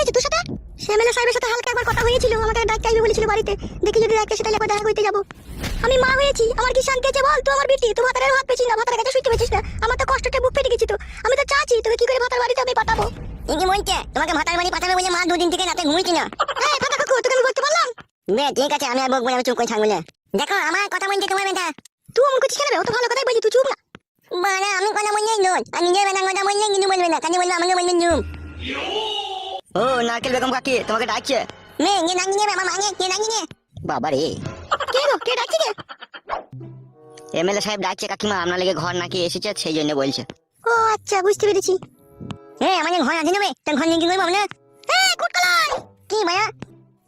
হয়েছে তোর সাথে? এমএলএ সাহেবের সাথে হালকা একবার কথা হয়েছিল, আমাকে ডাকতে আসবে বলেছিল বাড়িতে। দেখি যদি ডাকতে সেটা একবার দেখা করতে যাবো। আমি মা হয়েছি, আমার কি শান্তি আছে বল? তুই আমার বিটি, তুই ভাতারের হাত পেছিস না, ভাতারের কাছে শুইতে পেছিস না। আমার তো কষ্টটা বুক ফেটে গেছি। তো আমি তো চাচ্ছি তোকে কি করে ভাতার বাড়িতে আমি পাঠাবো। ইনি বলছে তোমাকে ভাতার বাড়ি পাঠাবে বলে মা দুদিন থেকে রাতে ঘুমিয়েছি না। এই ফাটা কাকু, তোকে আমি বলতে পারলাম? বে ঠিক আছে, আমি আর বকবো না, আমি চুপ করে থাকবো না। দেখো আমার কথা বলতে তোমার বেটা। তুই অমন করছিস কেন রে? ও তো ভালো কথাই বলছি, তুই চুপ না। বাড়া আমি কথা বললেই নয়, আর নিজের বেটার কথা বললে কিন্তু বলবে না, কাজে বলবে আমাকে বলবেন চুপ। ও নারকেল বেগম কাকি তোমাকে ডাকছে। মে ইয়ে ডাকি নেবে আমার মাকে, কে ডাকি নে? বাবা রে, কে গো, কে ডাকছি কে? এমএলএ সাহেব ডাকছে কাকিমা, আপনার লেগে ঘর নাকি এসেছে সেই জন্য বলছে। ও আচ্ছা, বুঝতে পেরেছি। হ্যাঁ আমাদের ঘর আছে নেবে, তার ঘর নিয়ে কি করবো না? এই কুটকালাই, কি ভাইয়া?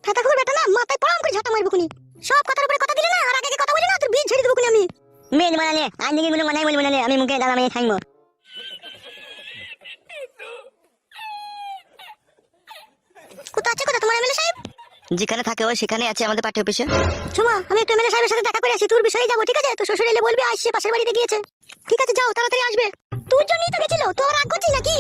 ফাটা কাকুর বেটা না, মাথায় পড়াম করে ঝাঁটা মারবো খুনি। সব কথার উপরে কথা দিলে না, আর আগে কথা বলি না, তোর বিয়ে ছেড়ে দেবো খুনি আমি। মেয়ে বানালে আজ থেকে কোনো মানাই বলবো না, আমি মুখে দাঁড়া মেয়ে থাকবো। কোথায় আছে তোমার এমএলএ সাহেব? যেখানে থাকে ও সেখানে আছে আমাদের পার্টি অফিসে। শোনা, আমি একটু এমএলএ সাহেবের সাথে দেখা করে আসি, তোর বিষয়ে যাবো, ঠিক আছে? তো শ্বশুর এলে বলবি আসছে, পাশের বাড়িতে গিয়েছে। ঠিক আছে, যাও, তাড়াতাড়ি আসবে। তোর জন্যই তো গেছিল, তো রাগ করছিস নাকি?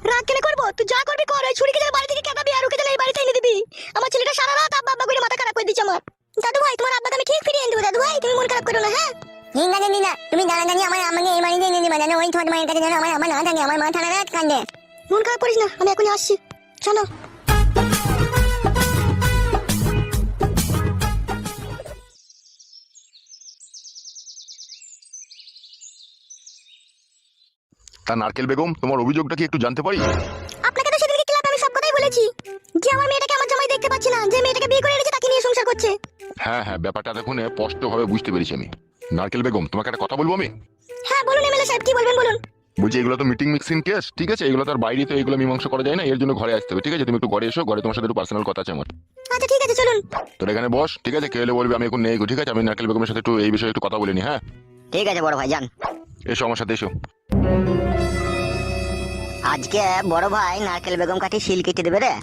রাগ কেন করবো? তুই যা করবি কর, ওই ছুরিকে বাড়ি থেকে কেটাবি আর ওকে এই বাড়িতে এনে দিবি। আমার ছেলেটা সারা রাত আব্বা আব্বা করে মাথা খারাপ করে দিচ্ছে আমার। দাদু ভাই, তোমার আব্বাকে আমি ঠিক ফিরিয়ে এনে দেবো। দাদু ভাই, তুমি মন খারাপ করো না, হ্যাঁ? ঠিক আছে দিদা, তুমি দাঁড়া দাঁড়িয়ে আমার আমাকে এই বাড়িতে এনে দিবা, জানো ওই ছোট মায়ের কাছে যেন আমার আমার না থাকে, আমার মা থানা রাত কান্দে। মন খারাপ করিস না, আমি এখনই আসছি, চলো। তা নারকেল বেগম, তোমার অভিযোগটা কি একটু জানতে পারি? আপনাকে তো সেদিনকে ক্লাবে আমি সব কথাই বলেছি, যে আমার মেয়েটাকে আমার জামাই দেখতে পাচ্ছি না, যে মেয়েটাকে বিয়ে করে এনেছে তাকে নিয়ে সংসার করছে। হ্যাঁ হ্যাঁ, ব্যাপারটা দেখুন স্পষ্টভাবে বুঝতে পেরেছি আমি। নারকেল বেগম, তোমাকে একটা কথা বলবো আমি। হ্যাঁ বলুন এমএলএ সাহেব, কি বলবেন বলুন। বলছি এগুলো তো মিটিং মিক্সিং কেস, ঠিক আছে? এগুলো তার বাইরে তো এগুলো মীমাংসা করা যায় না, এর জন্য ঘরে আসতে হবে, ঠিক আছে? তুমি একটু ঘরে এসো, ঘরে তোমার সাথে একটু পার্সোনাল কথা আছে আমার। আচ্ছা ঠিক আছে, চলুন। তোর এখানে বস, ঠিক আছে? কে এলে বলবি আমি এখন নেই গো, ঠিক আছে? আমি নারকেল বেগমের সাথে একটু এই বিষয়ে একটু কথা বলে নি। হ্যাঁ ঠিক আছে বড় ভাই, যান। এসো আমার সাথে, এসো। আজকে বড় ভাই নারকেল বেগম কাটি শিল কেটে দেবে রে।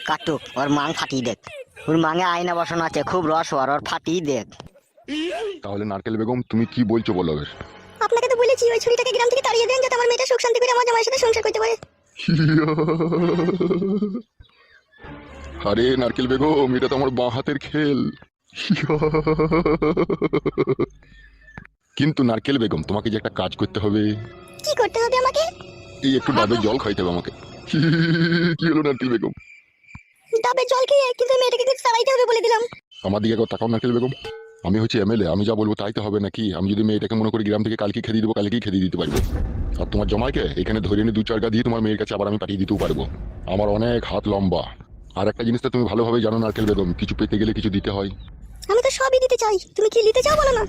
কাটুক, ওর মাং ফাটিয়ে দেখ। ওর মাঙে আয়না বসানো আছে, খুব রস ওর ফাটিয়ে দেখ। তাহলে নারকেল বেগম তুমি কি বলছো বলো এবার। আপনাকে তো বলেছি ওই ছুরিটাকে গ্রাম থেকে তাড়িয়ে দেন, যাতে আমার মেয়েটা সুখ শান্তি করে আমার জামাইয়ের সাথে সংসার করতে পারে। আরে নারকেল বেগম, এটা তো আমার বাঁ হাতের খেল। কিন্তু নারকেল বেগম, তোমাকে যে একটা কাজ করতে হবে। কি করতে হবে আমাকে? এই একটু ডাবের জল খাইতে হবে আমাকে। কি হলো নারকেল বেগম? ডাবের জল খেয়ে কিন্তু মেয়েটাকে কিন্তু তাড়াইতে হবে বলে দিলাম। আমার দিকে একবার তাকাও নারকেল বেগম। আমি হচ্ছে এমএলএ, আমি যা বলবো তাই তো হবে নাকি? আমি যদি মেয়েটাকে মনে করি গ্রাম থেকে কালকে খেদিয়ে দেবো, কালকেই খেদিয়ে দিতে পারবো। আর তোমার জমাইকে এখানে ধরে নিয়ে 2-4 দিয়ে তোমার মেয়ের কাছে আবার আমি পাঠিয়ে দিতেও পারবো। আমার অনেক হাত লম্বা। আর একটা জিনিস তো তুমি ভালোভাবে জানো নারকেল বেগম, কিছু পেতে গেলে কিছু দিতে হয়। আমি তো সবই দিতে চাই, তুমি কি নিতে চাও বলো না।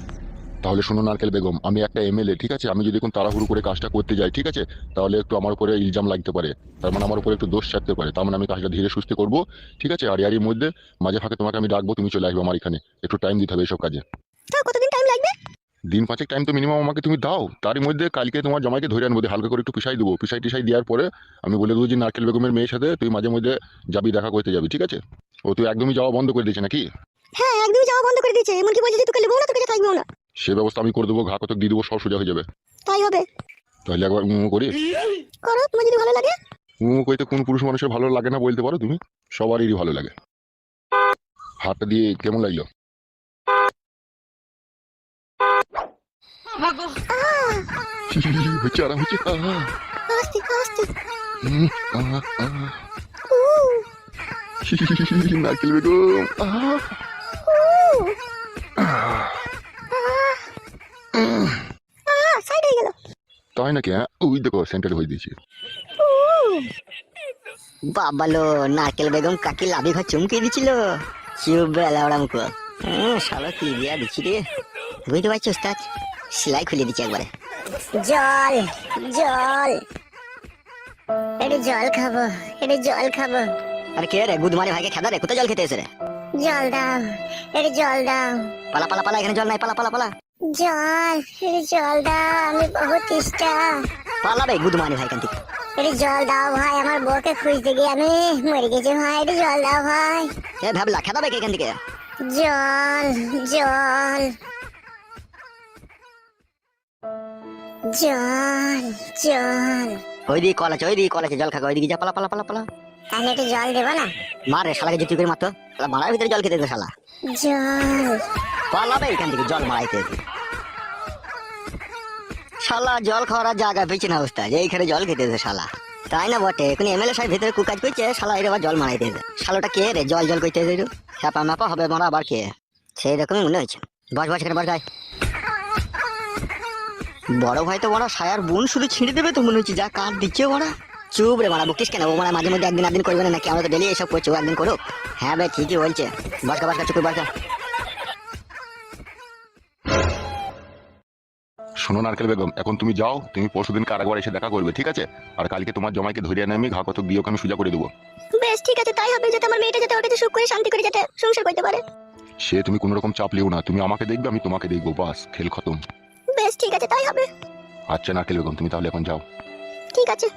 তাহলে শোনো নারকেল বেগম, আমি একটা এমএলএ, ঠিক আছে? আমি যদি এখন তাড়াহুড়ো করে কাজটা করতে যাই, ঠিক আছে, তাহলে একটু আমার উপরে ইলজাম লাগতে পারে। তার মানে আমার উপরে একটু দোষ চাপতে পারে। তার মানে আমি কাজটা ধীরে সুস্থে করবো, ঠিক আছে? আর এরই মধ্যে মাঝে ফাঁকে তোমাকে আমি ডাকবো, তুমি চলে আসবে আমার এখানে। একটু টাইম দিতে হবে এইসব কাজে। তাও কতদিন টাইম লাগবে? দিন 5 টাইম তো মিনিমাম আমাকে তুমি দাও। তারই মধ্যে কালকে তোমার জামাইকে ধরে আনবো, দিয়ে হালকা করে একটু পিসাই দেবো। পিসাই টিসাই দেওয়ার পরে আমি বলে দেবো যে নারকেল বেগমের মেয়ের সাথে তুই মাঝে মধ্যে যাবি, দেখা করতে যাবি, ঠিক আছে? ও তুই একদমই যাওয়া বন্ধ করে দিয়েছে নাকি? হ্যাঁ, একদমই যাওয়া বন্ধ করে দিয়েছে, এমনকি বলছে যে তোকে নেবো না, তোকে যে থাকবেও না। সে ব্যবস্থা আমি করে দেবো, ঘা কতক দিয়ে দেবো, সব সোজা হয়ে যাবে। তাই হবে। তাহলে একবার করি। করো, তোমার যদি ভালো লাগে। কইতে কোন পুরুষ মানুষের ভালো লাগে না বলতে পারো তুমি? সবারই ভালো লাগে। হাতটা দিয়ে কেমন লাগলো? হচ্ছে আরাম হচ্ছে। আস্তে আস্তে। নারকেল বেগম, সাইড হয়ে গেল। তাই নাকি? হ্যাঁ ওই দেখো সেন্টার হয়ে দিয়েছি। বাবালো, নারকেল বেগম কাকি লাভি ঘর চমকে দিছিল। চুপ বেলা ওরা মুখ। শালা কি দিয়া দিচ্ছি রে। বুঝতে পারছি ওস্তাদ, সেলাই খুলে দিচ্ছি একবারে। জল জল, একটু জল খাবো, একটু জল খাবো। আরে কে রে? গুদমানি ভাইকে খেদা রে, কোথায় জল খেতে এসে রে? জল দাও, একটু জল দাও। পালা পালা পালা, এখানে জল নাই, পালা পালা পালা। জল, একটু জল দাও, আমি বহুত তেষ্টা। পালা বে গুদমানি ভাই কান্তি। একটু জল দাও ভাই, আমার বউকে খুঁজতে গিয়ে আমি মরে গেছি ভাই, একটু জল দাও ভাই। এ ভাবলা খেদা বে এখান থেকে। জল জল জল জল। ওই দিকে কল আছে, ওই দিকে কল আছে, জল খাগা, ওই দিকে যা, পালা পালা পালা পালা। তাহলে একটু জল দেবো না? মারে শালাকে জুতি করে মারতো, শালা মারার ভিতরে জল খেতে দে শালা। জল পালাবে এখান থেকে জল মারাইতে। শালা জল খাওয়ার আর জায়গা পেয়েছে না অবস্থা, যে এইখানে জল খেতে দে শালা। তাই না বটে, এখন এমএলএ সাহেব ভিতরে কুকাজ করছে, শালা এর আবার জল মারাইতে দে। শালাটা কে রে জল জল করতে দে? হ্যাপা ম্যাপা হবে মারা আবার কে? সেই রকমই মনে হয়েছে। বস বস এখানে বস গায়। বড় ভাই তো বড় সায়ার বোন শুধু ছিঁড়ে দেবে তো মনে হচ্ছে, যা কাঠ দিচ্ছে ওরা। চুপ রে মারা, বকিস কেন? ও মানে মাঝে মধ্যে একদিন করবে না নাকি? আমরা তো ডেলি এসব করছি, ও একদিন করুক। হ্যাঁ ভাই ঠিকই বলছে। বসকা বসকা চুপ বসকা। শোনো নারকেল বেগম, এখন তুমি যাও, তুমি পরশুদিন কারাগার এসে দেখা করবে, ঠিক আছে? আর কালকে তোমার জমাইকে ধরে এনে আমি ঘা কত দিয়ে ওকে আমি সোজা করে দেবো। বেশ ঠিক আছে, তাই হবে, যাতে আমার মেয়েটা যাতে ওটাতে সুখ করে শান্তি করে যাতে সংসার করতে পারে। সে তুমি কোনো রকম চাপ লিও না, তুমি আমাকে দেখবে আমি তোমাকে দেখবো, বাস খেল খতম। বেশ ঠিক আছে, তাই হবে। আচ্ছা নারকেল বেগম, তুমি তাহলে এখন যাও। ঠিক আছে।